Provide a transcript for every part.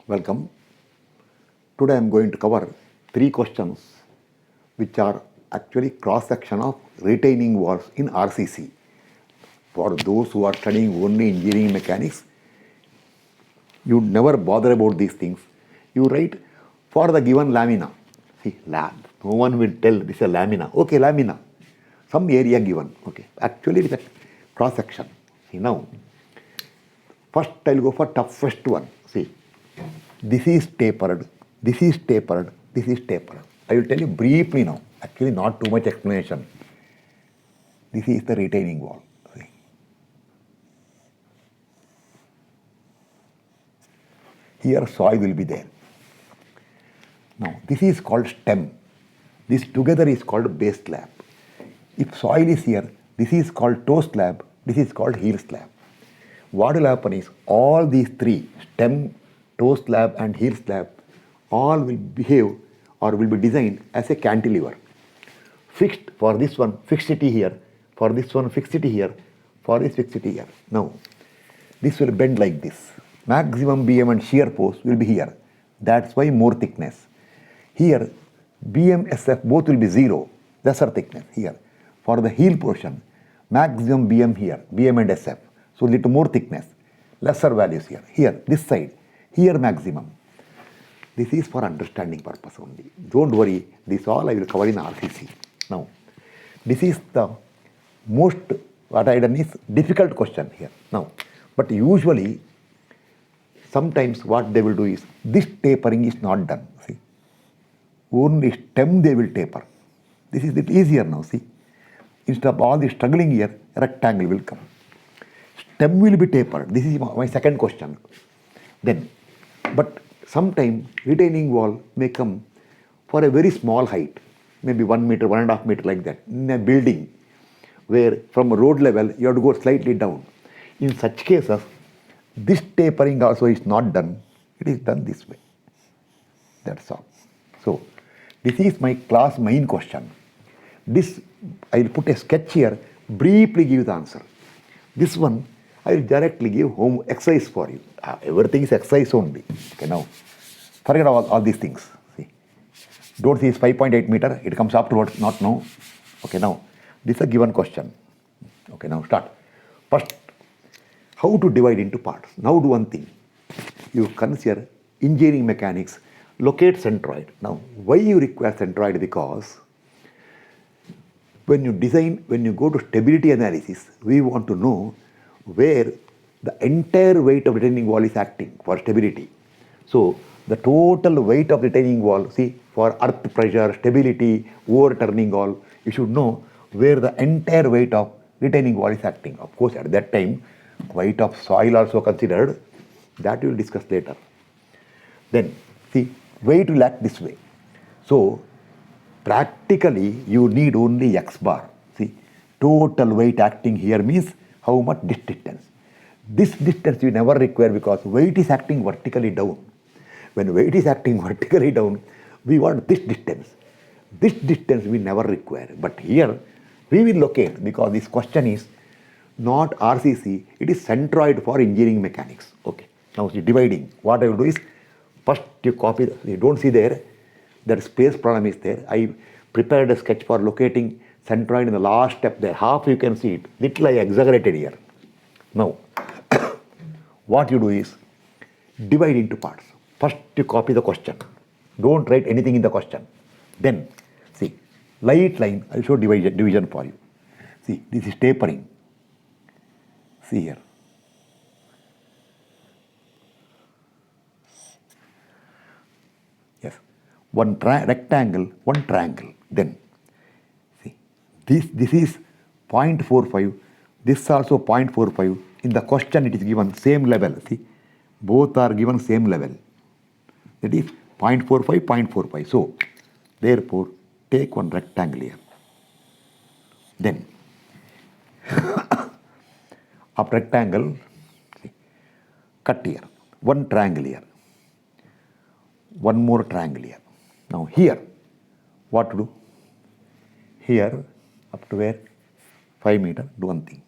Welcome. Today I am going to cover 3 questions which are actually cross-section of retaining walls in RCC. For those who are studying only engineering mechanics, you never bother about these things. You write for the given lamina. See, no one will tell this is a lamina. Okay, lamina. Some area given. Okay, actually it is a cross-section. See now, first I'll go for toughest one. See, this is tapered, this is tapered, this is tapered. I will tell you briefly now, actually not too much explanation. This is the retaining wall. See. Here soil will be there. Now this is called stem. This together is called base slab. If soil is here, this is called toe slab, this is called heel slab. What will happen is all these three, stem, toe slab and heel slab, all will behave or will be designed as a cantilever. Fixed for this one, fixity here, for this one, fixity here, for this fixity here. Now, this will bend like this. Maximum BM and shear force will be here. That's why more thickness. Here, BM, SF both will be 0, lesser thickness here. For the heel portion, maximum BM here, BM and SF. So little more thickness, lesser values here. Here, this side, here maximum. This is for understanding purpose only. Don't worry, this all I will cover in RCC. Now, this is the most, what I done is difficult question here. Now, but usually, sometimes what they will do is, this tapering is not done. See, only stem they will taper. This is a little easier now, see. Instead of all the struggling here, rectangle will come. Stem will be tapered. This is my second question. Then, but sometimes retaining wall may come for a very small height, maybe 1 meter, 1.5 meter like that, in a building where from road level you have to go slightly down. In such cases, this tapering also is not done. It is done this way. That's all. So, this is my class main question. This, I will put a sketch here, briefly give the answer. This one, I will directly give home exercise for you. Everything is exercise only. Okay, now, forget all these things. See, don't see it's 5.8 meter, it comes afterwards, not now. Okay, now, this is a given question. Okay, now start. First, how to divide into parts. Now do one thing. You consider engineering mechanics, locate centroid. Now, why you require centroid? Because when you design, when you go to stability analysis, we want to know where the entire weight of retaining wall is acting for stability. So, the total weight of retaining wall, see, for earth pressure, stability, overturning all, you should know where the entire weight of retaining wall is acting. Of course, at that time, weight of soil also considered, that we will discuss later. Then, see, weight will act this way. So, practically, you need only X bar. See, total weight acting here means how much this distance. This distance you never require because weight is acting vertically down. When weight is acting vertically down, we want this distance. This distance we never require. But here, we will locate because this question is not RCC, it is centroid for engineering mechanics. Okay. Now, see, dividing. What I will do is, first you copy, you don't see there, that space problem is there. I prepared a sketch for locating centroid in the last step there. Half you can see it. Little I exaggerated here. Now, what you do is divide into parts. First you copy the question. Don't write anything in the question. Then, see, light line, I'll show division for you. See, this is tapering. See here. Yes. One rectangle, one triangle. Then, see, this is 0.45, this also 0.45. In the question it is given same level. See, both are given same level. That is 0.45, 0.45. So, therefore, take one rectangle here. Then, of rectangle, see, cut here. One triangle here. One more triangle here. Now here, what to do? Here, up to where? 5 meter, do one thing.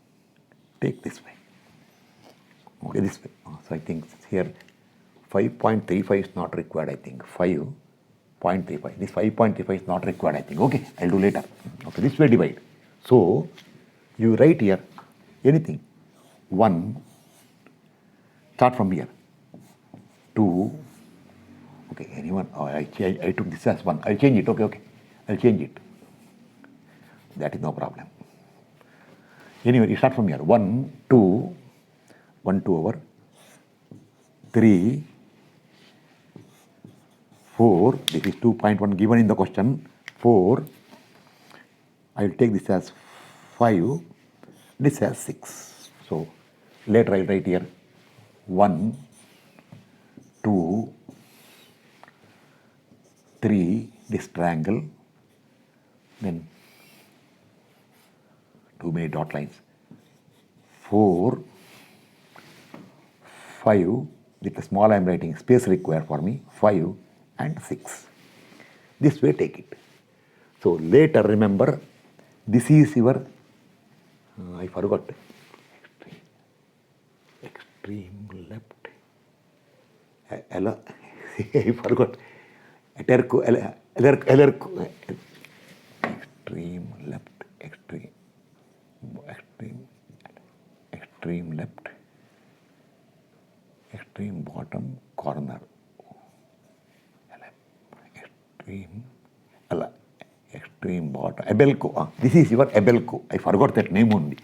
Take this way. Okay, this way. So I think here 5.35 is not required, I think. 5.35. This 5.35 is not required, I think. Okay, I'll do later. Okay, this way divide. So, you write here anything. 1, start from here. 2, okay, anyone? Oh, I took this as 1. I'll change it. Okay. I'll change it. That is no problem. Anyway, you start from here. 1, 2, 1, 2 over 3, 4. This is 2.1 given in the question. 4. I will take this as 5. This as 6. So later I'll write here 1, 2, 3. This triangle. Then 2 many dot lines. 4, 5, with the small I am writing space required for me, 5 and 6. This way take it. So later remember, this is your, I forgot, extreme left, I forgot, extreme left, extreme left, extreme bottom corner, extreme bottom, Abelco. This is your Abelco. I forgot that name only.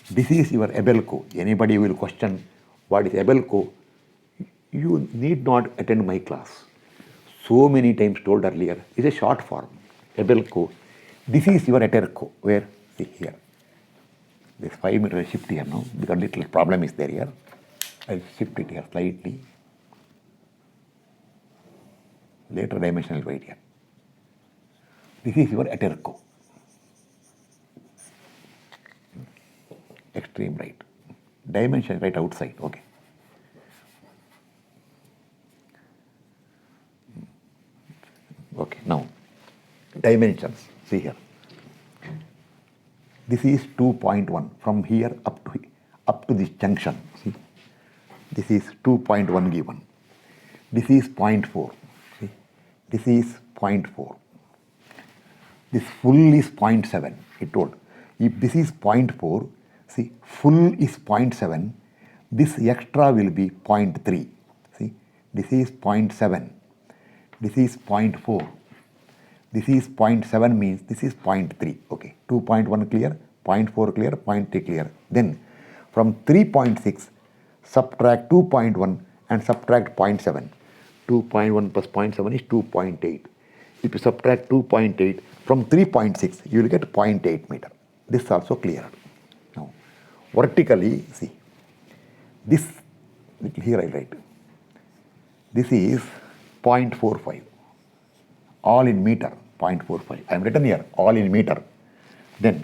This is your Abelco. Anybody will question what is Abelco, you need not attend my class. So many times told earlier, it's a short form, Abelco. This is your Aterco, where, see here. This 5 meter shift here now, because little problem is there here. I'll shift it here slightly. Later dimension I'll write here. This is your Aterco. Extreme right. Dimension right outside, okay. Okay, now dimensions, see here. This is 2.1 from here up to this junction. See, this is 2.1 given. This is 0.4. See, this is 0.4. This full is 0.7. It told. If this is 0.4, see, full is 0.7. This extra will be 0.3. See, this is 0.7. This is 0.4. This is 0.7 means this is 0.3. Okay, 2.1 clear, 0.4 clear, 0.3 clear. Then from 3.6, subtract 2.1 and subtract 0.7. 2.1 plus 0.7 is 2.8. If you subtract 2.8 from 3.6, you will get 0.8 meter. This is also clear. Now, vertically, see, this, here I write, this is 0.45. All in meter, 0.45. I am written here, all in meter. Then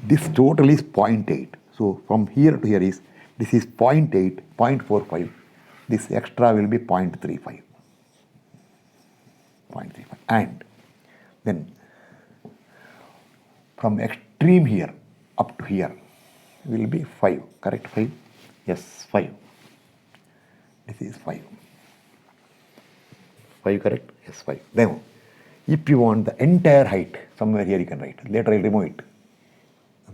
this total is 0.8. So from here to here is, this is 0.8, 0.45. This extra will be 0.35. 0.35. And then from extreme here up to here will be 5. Correct? 5? Yes, 5. This is 5. 5 correct? Yes, 5. Then, if you want the entire height, somewhere here you can write. Later I'll remove it.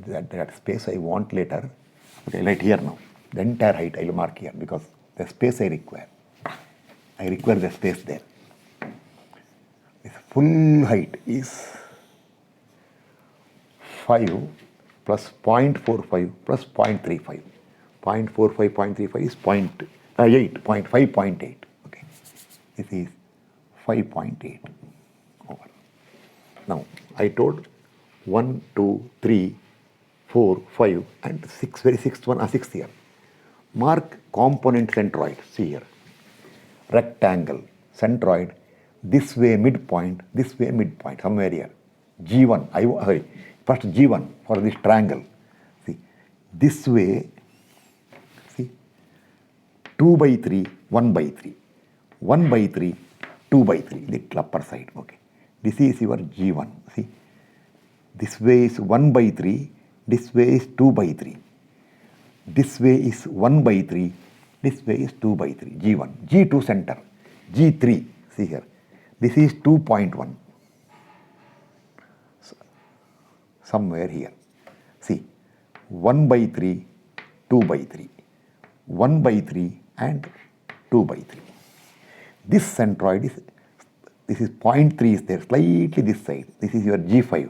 That space I want later. Okay, write here now. The entire height I will mark here because the space I require. I require the space there. This full height is 5 plus 0.45 plus 0.35. 0.45, 0.35 is 0.8, 0.5, okay. This is 5.8 over. Now, I told 1, 2, 3, 4, 5 and 6, very sixth one, sixth here. Mark component centroid, see here. Rectangle, centroid, this way midpoint, somewhere here. G1, first G1 for this triangle. See, this way, see, 2 by 3, 1 by 3. 1 by 3, 2 by 3, little upper side, okay. This is your G1, see. This way is 1 by 3, this way is 2 by 3. This way is 1 by 3, This way is 2 by 3, G1. G2 center, G3, see here. This is 2.1. Somewhere here. See, 1 by 3, 2 by 3, 1 by 3 and 2 by 3. This centroid is, this is 0.3 is there, slightly this side. This is your G5.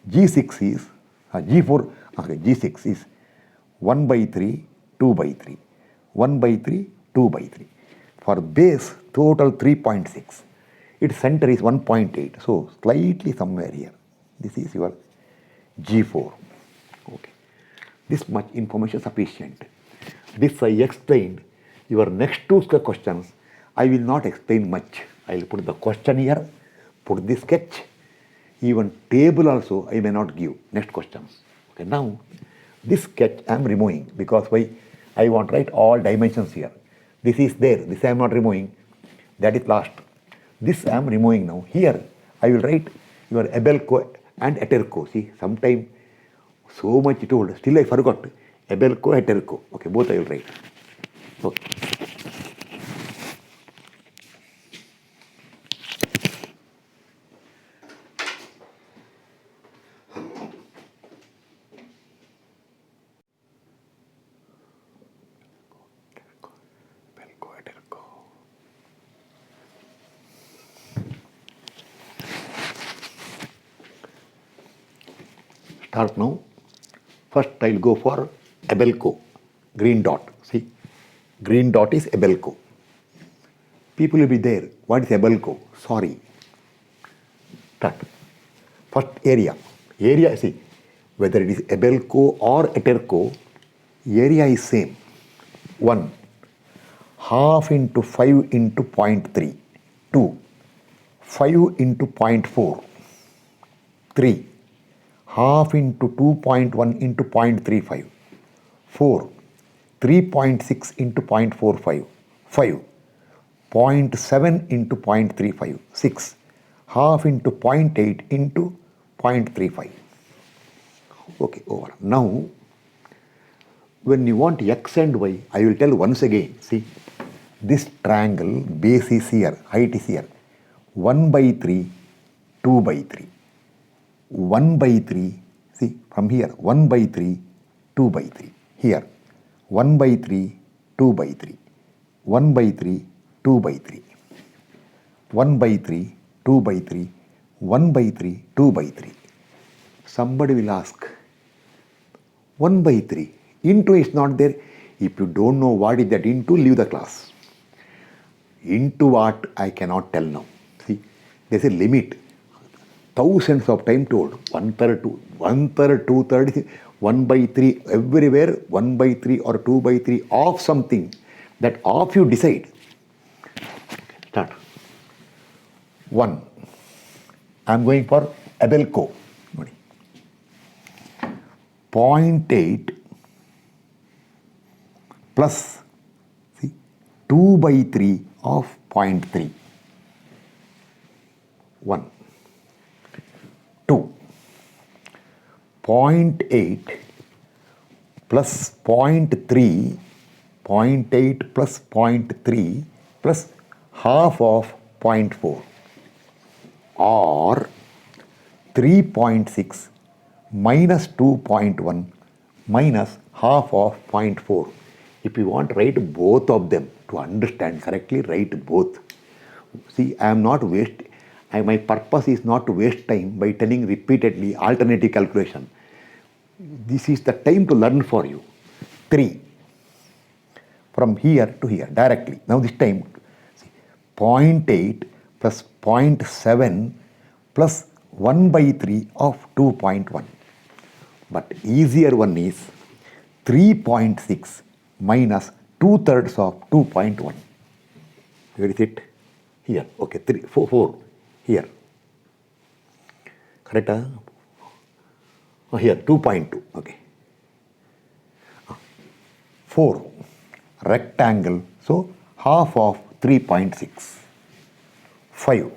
G6 is, G4, okay, G6 is 1 by 3, 2 by 3, 1 by 3, 2 by 3. For base, total 3.6. Its center is 1.8, so slightly somewhere here. This is your G4. Okay. This much information sufficient. This I explained. Your next two questions, I will not explain much. I will put the question here, put the sketch, even table also I may not give. Next questions. Okay, now this sketch I am removing because why? I want to write all dimensions here. This is there, this I am not removing, that is last. This I am removing now. Here I will write your Abelco and Heterco. See, sometime so much told, still I forgot. Abelco, Heterco. Okay, both I will write. Okay. Start now. First I will go for Abelco, green dot. See, green dot is Abelco. People will be there. What is Abelco? Sorry. Start. First area. Area, see, whether it is Abelco or Heterco, area is same. 1. Half into 5 into 0.3. 2. 5 into 0.4. 3. Half into 2.1 into 0.35. 4. 3.6 into 0.45. 5. 0.7 into 0.35. 6. Half into 0.8 into 0.35. Okay, over. Now, when you want x and y, I will tell once again. See, this triangle, base is here, height is here. 1 by 3, 2 by 3. 1 by 3, see, from here, 1 by 3, 2 by 3. Here, 1 by 3, 2 by 3. 1 by 3, 2 by 3. 1 by 3, 2 by 3. 1 by 3, 2 by 3. Somebody will ask, 1 by 3, into is not there. If you don't know what is that into, leave the class. Into what, I cannot tell now. See, there's a limit. Thousands of time told, 1/3, 1/3, 2/3, 1 by 3, everywhere 1 by 3 or 2 by 3 of something. That of you decide. Start. 1. I am going for Abelco. 0.8 plus, see, 2 by 3 of 0.3. 1. 2. 0.8 plus 0.3, 0.8 plus 0.3 plus half of 0.4, or 3.6 minus 2.1 minus half of 0.4. If you want, write both of them. To understand correctly, write both. See, I am not my purpose is not to waste time by telling repeatedly alternative calculation. This is the time to learn for you. 3. From here to here, directly. Now this time, see, 0.8 plus 0.7 plus 1 by 3 of 2.1. But easier one is 3.6 minus 2/3 of 2.1. Where is it? Here. Okay, 4. Here. Correct? Here, 2.2. Okay. 4. Rectangle. So, half of 3.6. 5.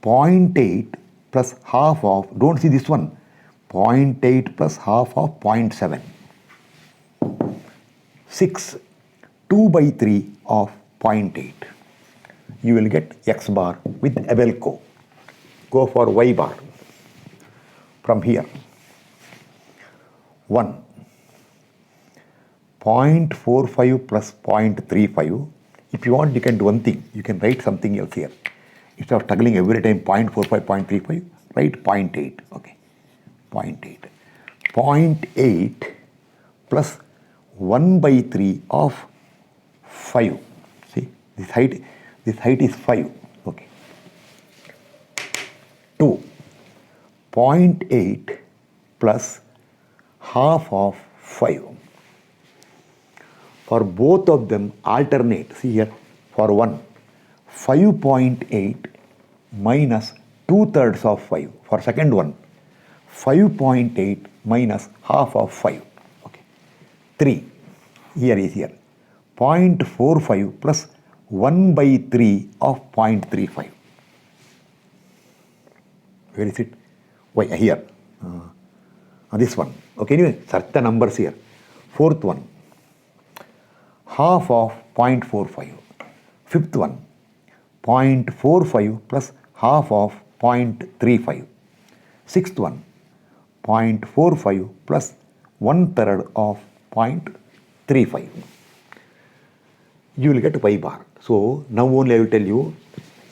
0.8 plus half of, don't see this one, 0.8 plus half of 0.7. 6. 2 by 3 of 0.8. You will get X bar with Abelco. Go for Y bar. From here, 1, 0.45 plus 0.35. If you want, you can do one thing. You can write something else here. Instead of struggling every time 0.45, 0.35, write 0.8. Okay, 0.8. 0.8 plus 1 by 3 of 5. See, this height is 5. Okay. 2. 0.8 plus half of 5. For both of them, alternate. See here, for one, 5.8 minus 2/3 of 5. For second one, 5.8 minus half of 5. Okay. 3. Here is here. 0.45 plus 1 by 3 of 0.35. Where is it? Why, here. This one. Okay, anyway, search the numbers here. Fourth one, half of 0.45. Fifth one, 0.45 plus half of 0.35. Sixth one, 0.45 plus 1/3 of 0.35. You will get Y bar. So now only I will tell you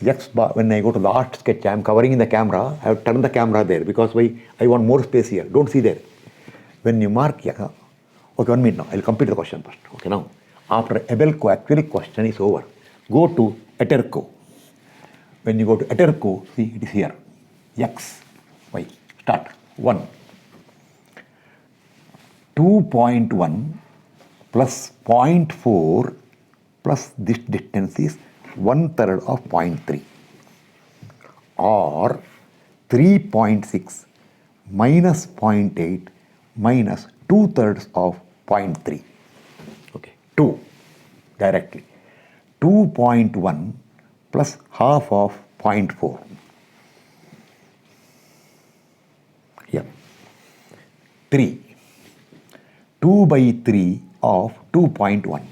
X bar. When I go to the last sketch, I am covering in the camera. I have turned the camera there because I want more space here. Don't see there. When you mark here, okay, 1 minute now. I will complete the question first. Okay, now after Abelco, actual question is over. Go to Eterco. When you go to Eterco, see it is here. X, Y. Start. 1. 2.1 plus 0.4 plus this distance is 1/3 of 0.3, or 3.6 minus 0.8 minus 2/3 of 0.3. Okay, 2 directly. 2.1 plus half of 0.4. Here. 3. 2 by 3 of 2.1.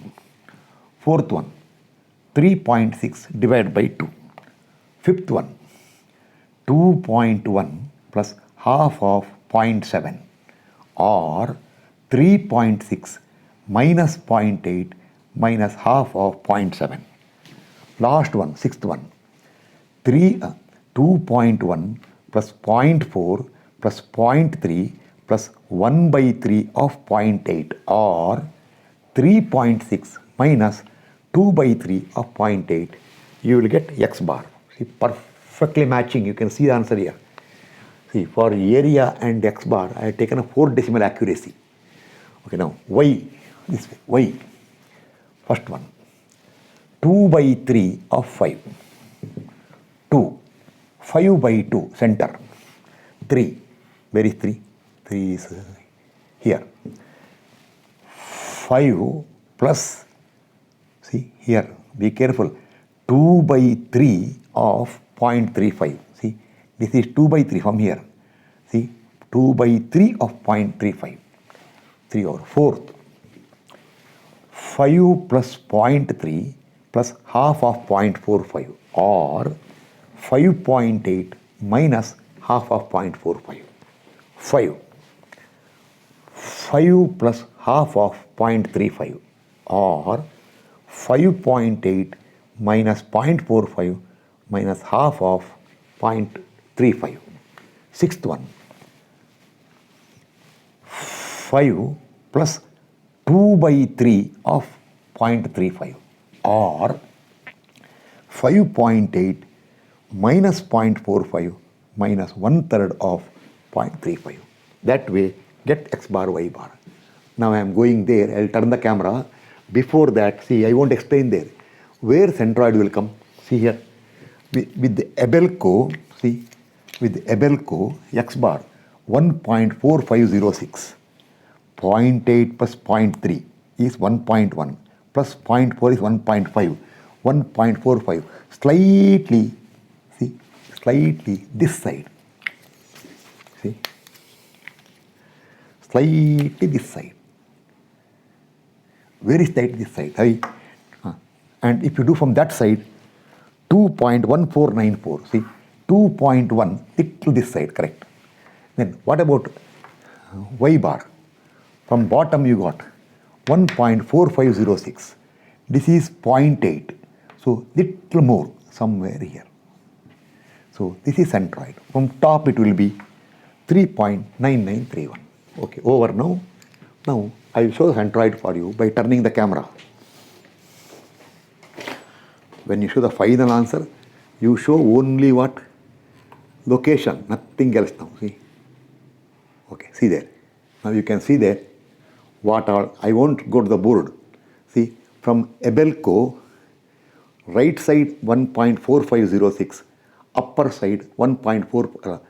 Fourth one, 3.6 divided by 2. Fifth one, 2.1 plus half of 0.7, or 3.6 minus 0.8 minus half of 0.7. Last one, sixth one, 2.1 plus 0.4 plus 0.3 plus 1 by 3 of 0.8, or 3.6 minus 2 by 3 of 0.8, you will get X bar. See, perfectly matching. You can see the answer here. See, for area and X bar, I have taken a 4 decimal accuracy. Okay, now Y, this way, Y. First one, 2 by 3 of 5. 2, 5 by 2, center. 3, where is 3? 3 is here. 5 plus, see here, be careful, 2 by 3 of 0.35. See, this is 2 by 3 from here. See, 2 by 3 of 0.35. 3 over 4th. 5 plus 0.3 plus half of 0.45, or 5.8 minus half of 0.45. 5. 5 plus half of 0.35, or 5.8 minus 0.45 minus half of 0.35. Sixth one, 5 plus 2 by 3 of 0.35, or 5.8 minus 0.45 minus 1/3 of 0.35. That way, get X bar, Y bar. Now I am going there. I will turn the camera. Before that, see, I won't explain there. Where centroid will come? See here. With the Abelco, see, with the Abelco, X bar, 1.4506. 0.8 plus 0.3 is 1.1, plus 0.4 is 1.5. 1.45. Slightly, see, slightly this side. See, slightly this side. very tight this side. And if you do from that side, 2.1494. See, 2.1 little this side, correct. Then what about y bar? From bottom you got 1.4506. This is 0.8. So little more somewhere here. So this is centroid. From top it will be 3.9931. Okay, over now. Now I will show the centroid for you by turning the camera. When you show the final answer, you show only what? Location, nothing else now. See? Okay, see there. Now you can see there what all. I won't go to the board. See, from Abelco, right side 1.4506, upper side 1.4.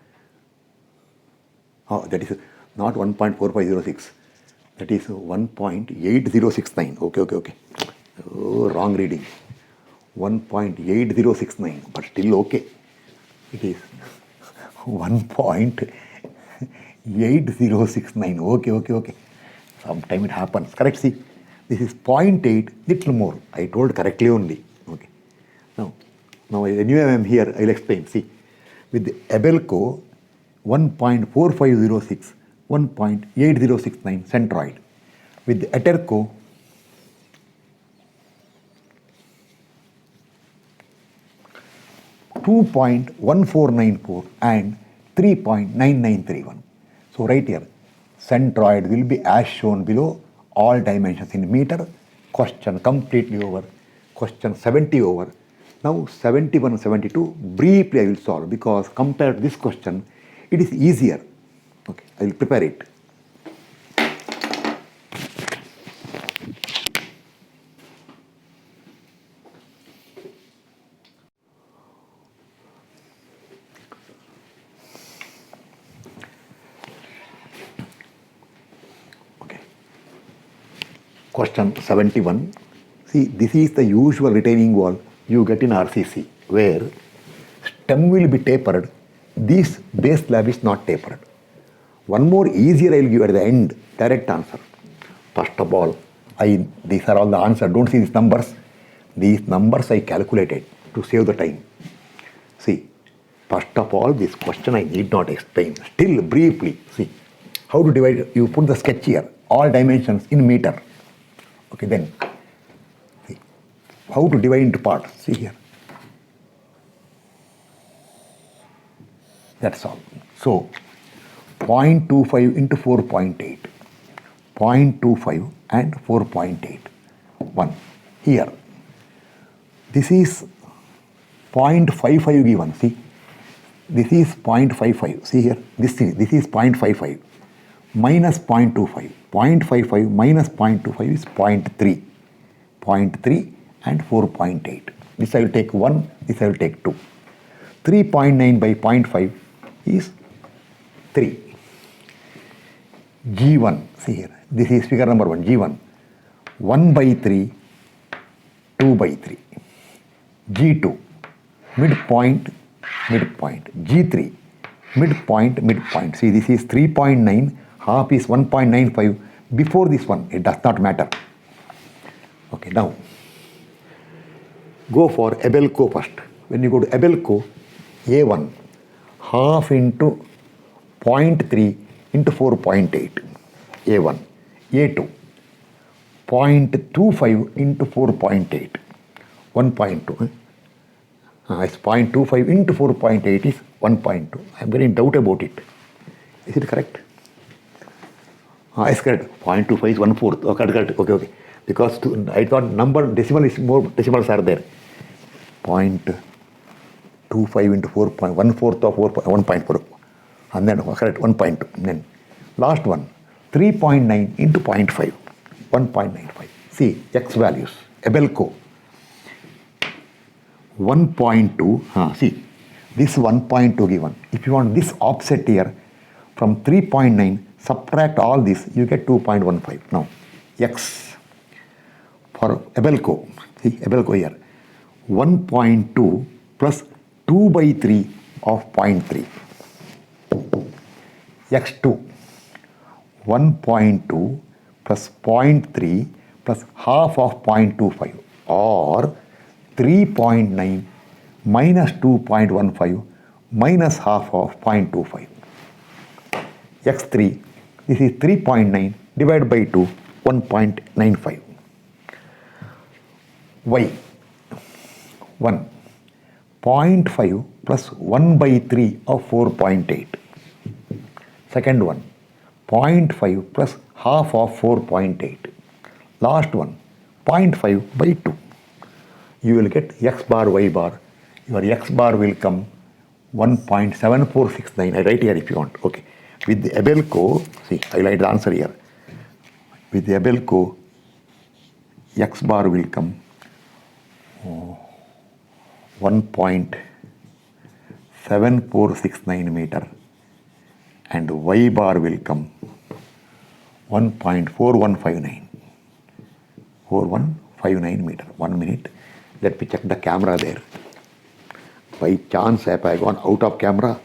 That is not 1.4506. That is 1.8069. Okay. Oh, wrong reading. 1.8069, but still okay. It is 1.8069. Okay. Sometime it happens. Correct, see. This is 0.8, little more. I told correctly only. Okay. Now anyway I am here, I will explain. See, with the Abelco, 1.4506, 1.8069 centroid. With the Aterco, 2.1494 and 3.9931. So right here, centroid will be as shown below, all dimensions in meter. Question completely over. Question 70 over. Now 71 and 72, briefly I will solve, because compared to this question, it is easier. Okay, I will prepare it. Question 71. See, this is the usual retaining wall you get in RCC, where stem will be tapered. This base slab is not tapered. One more easier I will give at the end, direct answer. First of all, these are all the answers. Don't see these numbers. These numbers I calculated to save the time. See, first of all, this question I need not explain. Still briefly, see, how to divide. You put the sketch here, all dimensions in meter. Okay, then see how to divide into parts. See here. That's all. So 0.25 into 4.8. 0.25 and 4.8. 1. Here. This is 0.55 given. See. This is 0.55. See here. This is 0.55. Minus 0.25. 0.55 minus 0.25 is 0.3. 0.3 and 4.8. This I will take 1, this I will take 2. 3.9 by 0.5 is 3. G1, see here, this is figure number 1, G1. 1 by 3, 2 by 3. G2, midpoint. G3, midpoint. See, this is 3.9. Half is 1.95. Before this one, it does not matter. Okay, now go for Abelco first. When you go to Abelco, A1, half into 0.3 into 4.8. A1. A2, 0.25 into 4.8. 1.2. It's 0.25 into 4.8 is 1.2. I am very in doubt about it. Is it correct? It's correct. 0.25 is 1/4. Okay. Because I thought decimal is more, decimals are there. 0.25 into 4. 1/4 of 1.4. And then correct 1.2. Then last one, 3.9 into 0.5. 1.95. See, X values. Abelco. 1.2. See, this 1.2 given. If you want this offset here, from 3.9, subtract all this, you get 2.15. Now, X for Abelco. See, Abelco here. 1.2 plus 2 by 3 of 0.3. X2. 1.2 plus 0.3 plus half of 0.25 or 3.9 minus 2.15 minus half of 0.25. x3, this is 3.9 divided by 2, 1.95. y, 1, 0.5 plus 1 by 3 of 4.8. Second one, 0.5 plus half of 4.8. Last one, 0.5 by 2. You will get x bar, y bar. Your x bar will come 1.7469. I write here if you want. Okay. With the Abelco, see, I write the answer here. With the Abelco, x bar will come 1.7469 meter and y bar will come 1.4159. 4159 meter. 1 minute. Let me check the camera there. By chance, if I gone out of camera,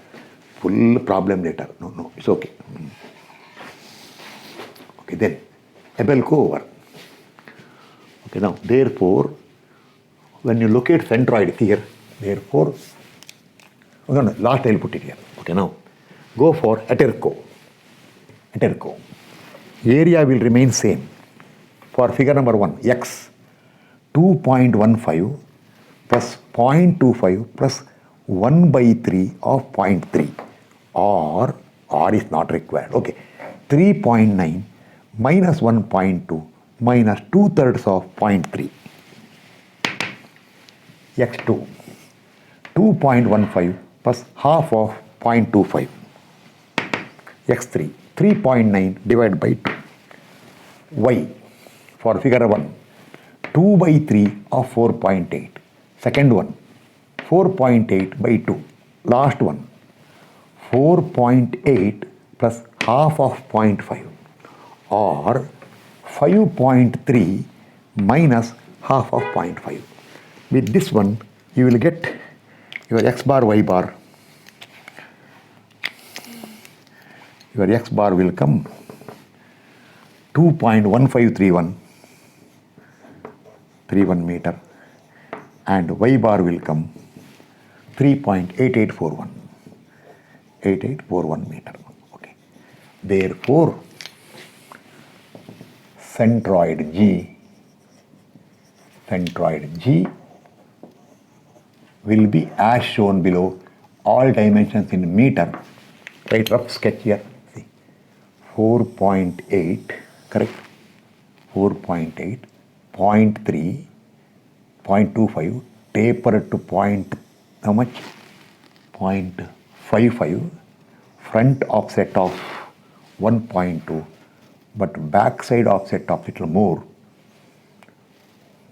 full problem later. No, it's okay. Okay, then Abelco over. Okay, now therefore, when you locate centroid here, therefore, no, last I'll put it here. Okay, now go for Aterco. Aterco. Area will remain same. For figure number 1, x 2.15 plus 0.25 plus 1 by 3 of 0.3 or R is not required. Okay, 3.9 minus 1.2 minus 2/3 of 0.3. x2, 2.15 plus half of 0.25. x3, 3.9 divided by 2. y, for figure 1, 2 by 3 of 4.8. Second one, 4.8 by 2. Last one, 4.8 plus half of 0.5 or 5.3 minus half of 0.5. With this one, you will get your x bar, y bar. Your x bar will come 2.1531 meter and y bar will come 3.8841 meter. Okay. Therefore, centroid G will be as shown below, all dimensions in meter. Write rough sketch here. See, 4.8, correct? 4.8, 0.3, 0.25, tapered to how much? 0.55, front offset of 1.2, but back side offset of little more.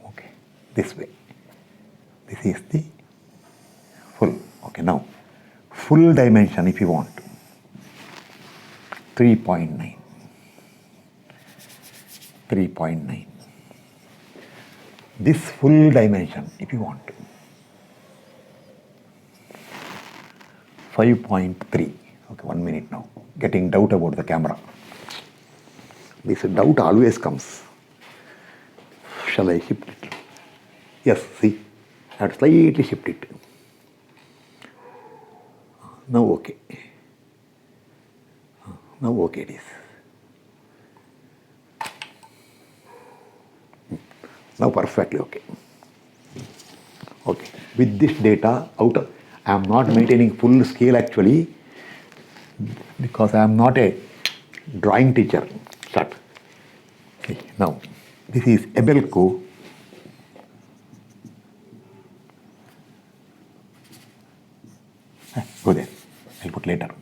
Okay, this way. This is the full. Okay, now full dimension if you want. 3.9. 3.9. This full dimension if you want. 5.3. Okay, 1 minute now. Getting doubt about the camera. This doubt always comes. Shall I shift it? Yes, see, I have to slightly shift it. Now okay. Now okay it is. Now perfectly okay. Okay. With this data out, I am not maintaining full scale actually because I am not a drawing teacher. Start. Okay. Now this is Abelco. Go there. I'll put later.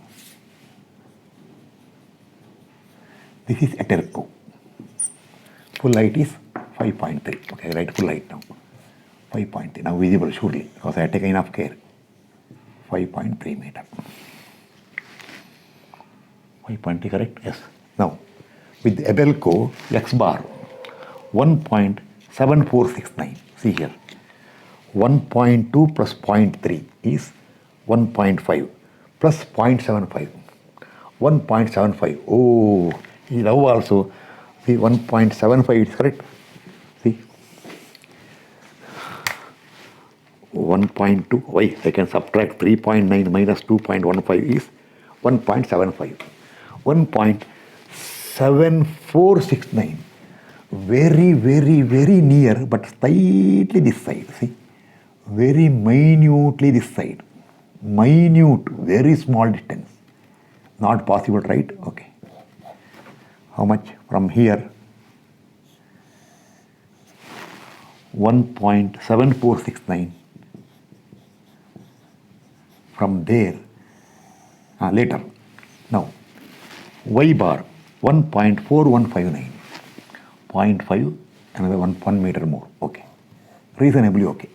This is Aterco. Full height is 5.3. Okay, I write full height now. 5.3. Now visible surely because I have taken enough care. 5.3 meter. 5.3 correct? Yes. Now with the Abelco x bar 1.7469. See here. 1.2 plus 0.3 is 1.5 plus 0.75. 1.75. Oh, now also see 1.75 is correct. 1.2. Why? I can subtract 3.9 minus 2.15 is 1.75. 1.7469. Very, very, very near, but slightly this side. See? Very minutely this side. Minute, very small distance. Not possible, right? Okay. How much from here? 1.7469. From there, later. Now, y bar 1.4159. 0.5, another 1 meter more. Okay. Reasonably okay.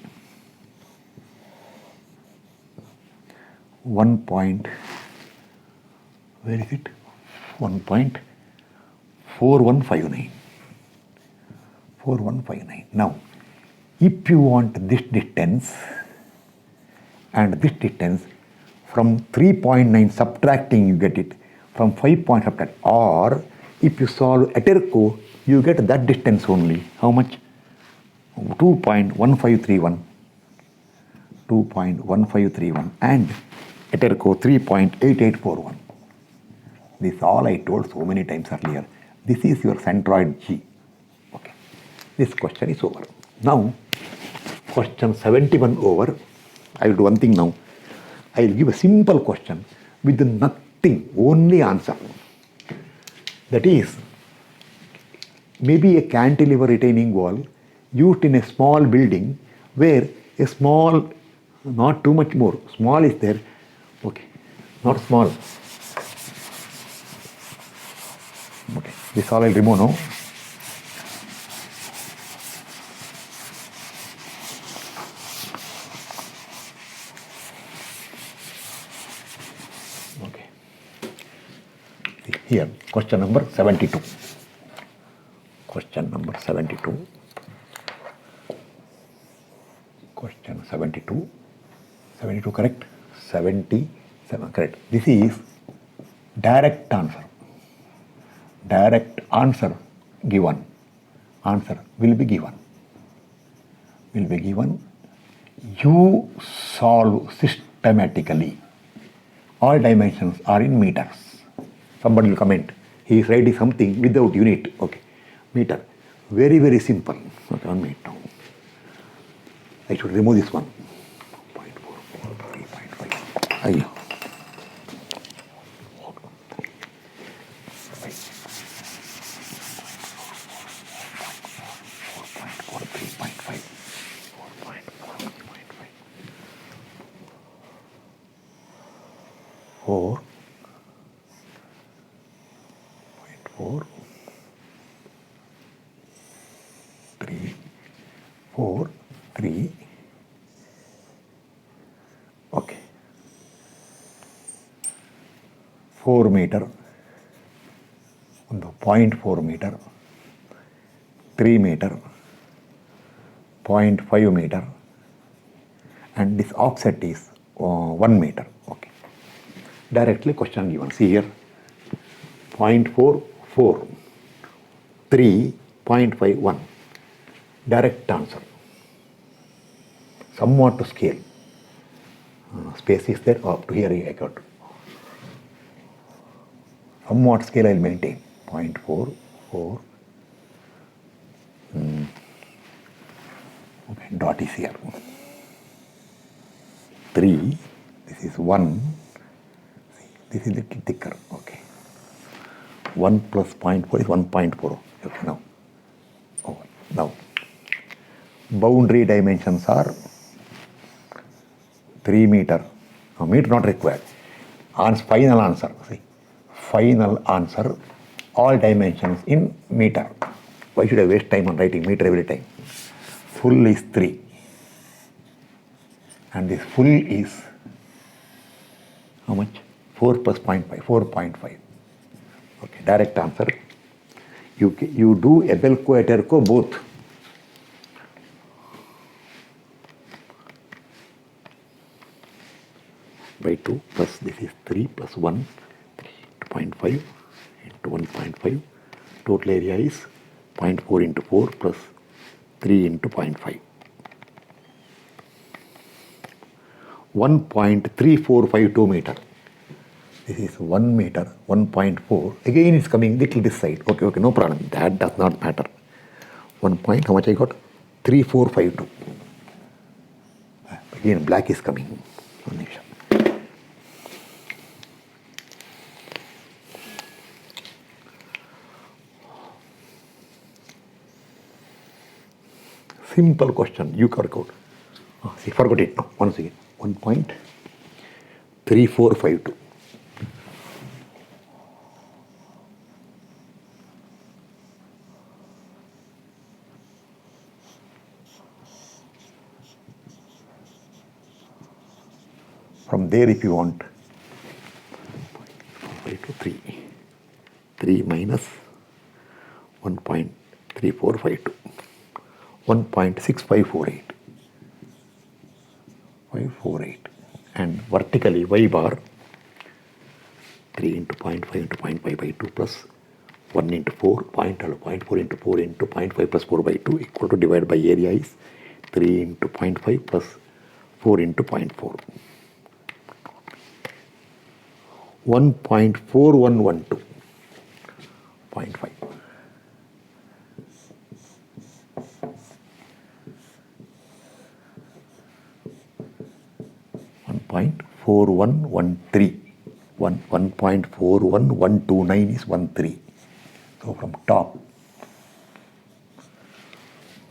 1 point, where is it? 1.4159. 4159. Now, if you want this distance and this distance, from 3.9 subtracting you get it, from 5 point subtract, or if you solve Eterco, you get that distance only. How much? 2.1531. 2.1531 and Eterco 3.8841. This is all I told so many times earlier. This is your centroid G. Okay. This question is over. Now, question 71 over. I will do one thing now. I will give a simple question with nothing, only answer. That is, maybe a cantilever retaining wall used in a small building where a small, not too much more, small is there. Okay, not small. Okay, this all I will remove now. Okay. Here, question number 72. Question number 72. Question 72. 72 correct? 77 correct. This is direct answer. Direct answer given. Answer will be given. Will be given. You solve systematically. All dimensions are in meters. Somebody will comment. He is writing something without unit. Okay. Meter. Very, very simple. Okay, 1 minute now. I should remove this one. 0.4, 3.5. Four, 3. Okay. 4 meter. 0.4 meter. 3 meter. 0.5 meter. And this offset is 1 meter. Okay. Directly question given. See here. 0.44. 3.51. Direct answer. Somewhat to scale. Space is there up to here I got. Somewhat scale I will maintain. 0.44. Okay, dot is here. 3. This is 1. This is a little thicker. Okay. 1 plus 0.4 is 1.4. Okay, now. Oh, now. Boundary dimensions are 3 meter. No, meter not required. Final answer. See, final answer. All dimensions in meter. Why should I waste time on writing meter every time? Full is 3. And this full is how much? 4 plus 0.5. 4.5. Okay, direct answer. You do Ebelco, Eterco both. By 2 plus this is 3 plus 1, 3.5 into 1.5. Total area is 0.4 into 4 plus 3 into 0.5. 1.3452 meter. This is 1 meter, 1.4. Again it's coming little this side. Okay, no problem. That does not matter. 1 point, how much I got? 3452. Again black is coming. One minute. Simple question, you got out. Oh, see, forgot it now. Once again, 1.3452. From there, if you want, 3 minus 1.3452. 1.6548. 548. And vertically y bar 3 into 0.5 into 0.5 by 2 plus 1 into 4, 0.4 into 4 into 0.5 plus 4 by 2 equal to divided by area is 3 into 0.5 plus 4 into 0.4. 1.4112. 0.5. 1.4113. 1.41129 is 13. So from top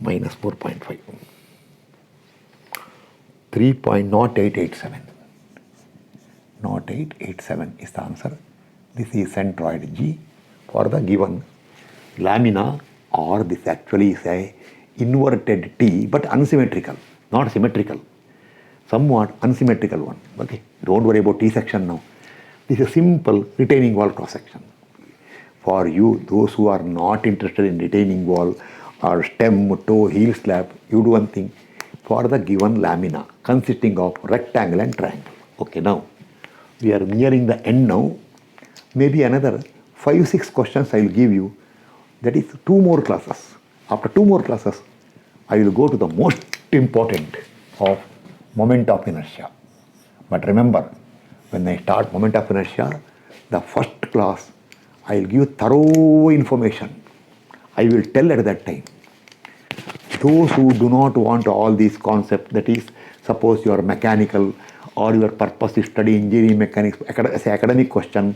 minus 4.5. 3.0887. 0887 is the answer. This is centroid G for the given lamina, or this actually is a inverted T but unsymmetrical, not symmetrical. Somewhat unsymmetrical one. Okay, don't worry about T section now. This is a simple retaining wall cross section. For you, those who are not interested in retaining wall or stem, toe, heel slab, you do one thing. For the given lamina consisting of rectangle and triangle. Okay, now we are nearing the end now. Maybe another 5-6 questions I will give you. That is 2 more classes. After 2 more classes, I will go to the most important of moment of inertia. But remember, when I start moment of inertia, the first class, I will give thorough information. I will tell at that time. Those who do not want all these concepts, that is, suppose you are mechanical or your purpose is study engineering mechanics as an academic question,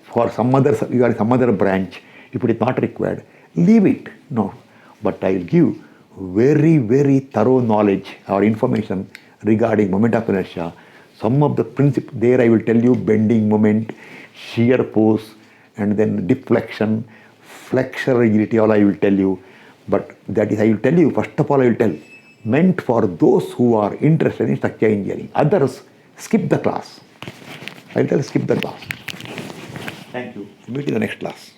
for some other, you are some other branch, if it is not required, leave it. No. But I will give very thorough knowledge or information regarding moment of inertia. Some of the principles there I will tell you: bending moment, shear force, and then deflection, flexure rigidity, all I will tell you. But that is, I will tell you, first of all I will tell, meant for those who are interested in structural engineering. Others, skip the class. I will tell skip the class. Thank you. Meet in the next class.